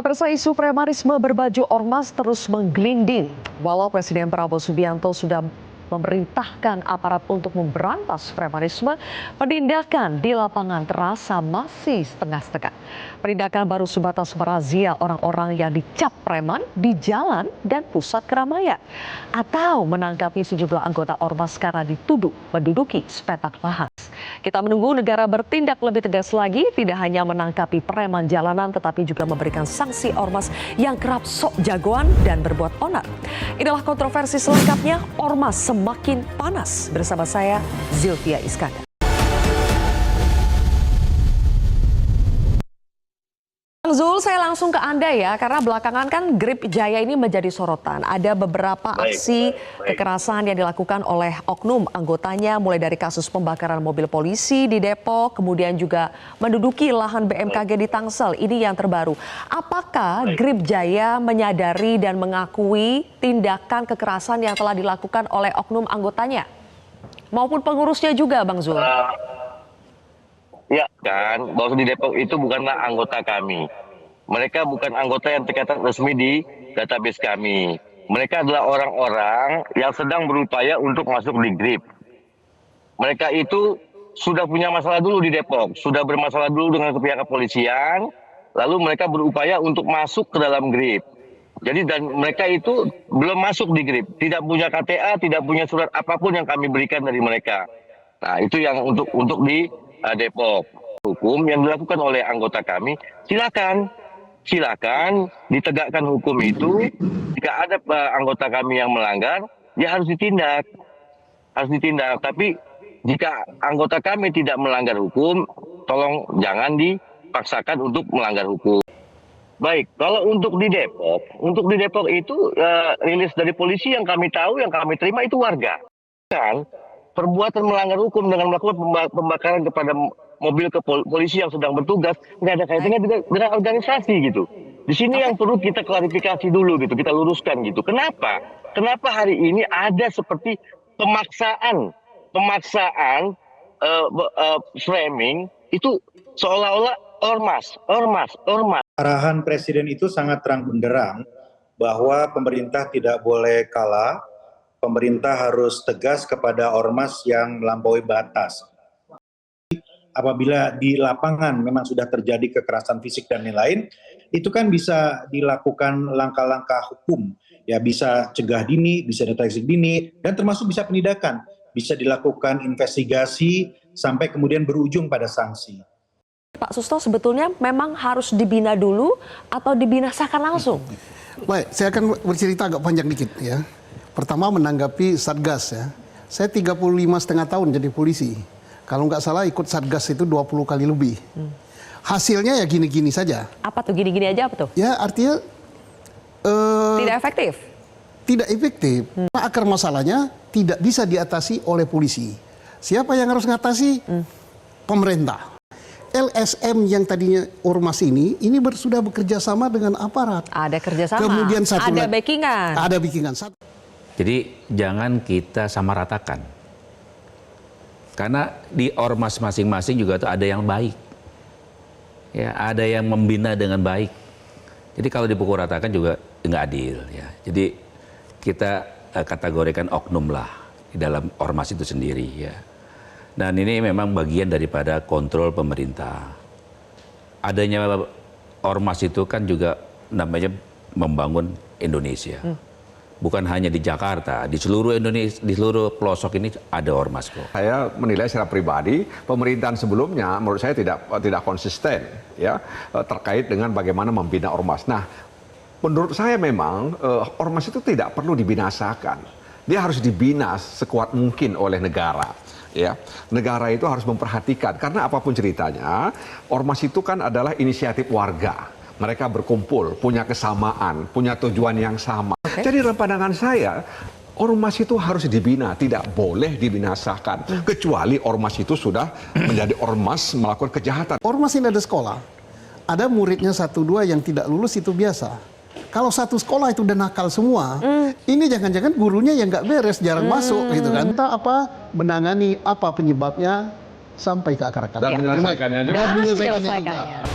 Pemirsa, isu premanisme berbaju ormas terus menggelinding. Walau Presiden Prabowo Subianto sudah memerintahkan aparat untuk memberantas premanisme, penindakan di lapangan terasa masih setengah-setengah. Penindakan baru sebatas merazia orang-orang yang dicap preman di jalan dan pusat keramaian, atau menangkapi sejumlah anggota ormas karena dituduh menduduki sepetak lahan. Kita menunggu negara bertindak lebih tegas lagi, tidak hanya menangkapi preman jalanan, tetapi juga memberikan sanksi ormas yang kerap sok jagoan dan berbuat onar. Inilah kontroversi selengkapnya, ormas semakin panas. Bersama saya, Zilvia Iskandar. Zul, saya langsung ke Anda ya, karena belakangan kan Grip Jaya ini menjadi sorotan. Ada beberapa aksi kekerasan yang dilakukan oleh oknum anggotanya, mulai dari kasus pembakaran mobil polisi di Depok, kemudian juga menduduki lahan BMKG di Tangsel. Ini yang terbaru. Apakah Grip Jaya menyadari dan mengakui tindakan kekerasan yang telah dilakukan oleh oknum anggotanya? Maupun pengurusnya juga, Bang Zul? Ya kan, bahwa di Depok itu bukanlah anggota kami. Mereka bukan anggota yang tercatat resmi di database kami. Mereka adalah orang-orang yang sedang berupaya untuk masuk di Grip. Mereka itu sudah punya masalah dulu di Depok, sudah bermasalah dulu dengan pihak kepolisian, lalu mereka berupaya untuk masuk ke dalam Grip. Jadi dan mereka itu belum masuk di Grip, tidak punya KTA, tidak punya surat apapun yang kami berikan dari mereka. Nah, itu yang untuk di Depok. Hukum yang dilakukan oleh anggota kami, silakan ditegakkan hukum itu. Jika ada anggota kami yang melanggar, ya harus ditindak. Tapi jika anggota kami tidak melanggar hukum, tolong jangan dipaksakan untuk melanggar hukum. Baik, kalau untuk di Depok itu rilis dari polisi yang kami tahu, yang kami terima itu warga. Kan perbuatan melanggar hukum dengan melakukan pembakaran kepada mobil polisi yang sedang bertugas nggak ada kaitannya dengan organisasi gitu. Di sini yang perlu kita klarifikasi dulu gitu, kita luruskan gitu. Kenapa hari ini ada seperti pemaksaan framing itu seolah-olah ormas. Arahan Presiden itu sangat terang benderang bahwa pemerintah tidak boleh kalah. Pemerintah harus tegas kepada ormas yang melampaui batas. Apabila di lapangan memang sudah terjadi kekerasan fisik dan lain-lain, itu kan bisa dilakukan langkah-langkah hukum. Ya, bisa cegah dini, bisa deteksi dini, dan termasuk bisa penindakan. Bisa dilakukan investigasi sampai kemudian berujung pada sanksi. Pak Susto, sebetulnya memang harus dibina dulu atau dibinasakan langsung? Baik, saya akan bercerita agak panjang dikit ya. Pertama menanggapi Satgas ya. Saya 35,5 tahun jadi polisi. Kalau nggak salah ikut Satgas itu 20 kali lebih. Hasilnya ya gini-gini saja. Apa tuh gini-gini aja apa tuh? Ya artinya tidak efektif. Tidak efektif. Akar masalahnya tidak bisa diatasi oleh polisi. Siapa yang harus mengatasi? Pemerintah. LSM yang tadinya ormas ini sudah bekerja sama dengan aparat. Ada kerjasama. Kemudian ada backingan. Ada backingan. Jadi jangan kita samaratakan. Karena di ormas masing-masing juga tuh ada yang baik. Ya, ada yang membina dengan baik. Jadi kalau dipukul ratakan juga nggak adil ya. Jadi kita kategorikan oknum lah di dalam ormas itu sendiri ya. Dan ini memang bagian daripada kontrol pemerintah. Adanya ormas itu kan juga namanya membangun Indonesia. Bukan hanya di Jakarta, di seluruh Indonesia, di seluruh pelosok ini ada ormas kok. Saya menilai secara pribadi pemerintahan sebelumnya menurut saya tidak konsisten ya terkait dengan bagaimana membina ormas. Nah, menurut saya memang ormas itu tidak perlu dibinasakan. Dia harus dibina sekuat mungkin oleh negara. Ya, negara itu harus memperhatikan karena apapun ceritanya, ormas itu kan adalah inisiatif warga. Mereka berkumpul, punya kesamaan, punya tujuan yang sama. Jadi dalam pandangan saya, ormas itu harus dibina, tidak boleh dibinasakan. Kecuali ormas itu sudah menjadi ormas melakukan kejahatan. Ormas ini ada sekolah, ada muridnya 1-2 yang tidak lulus itu biasa. Kalau satu sekolah itu udah nakal semua, ini jangan-jangan gurunya yang nggak beres, jarang masuk gitu kan. Entah apa, menangani apa penyebabnya sampai ke akar-akar. Dan menyelesaikannya juga. Dan menyelesaikannya.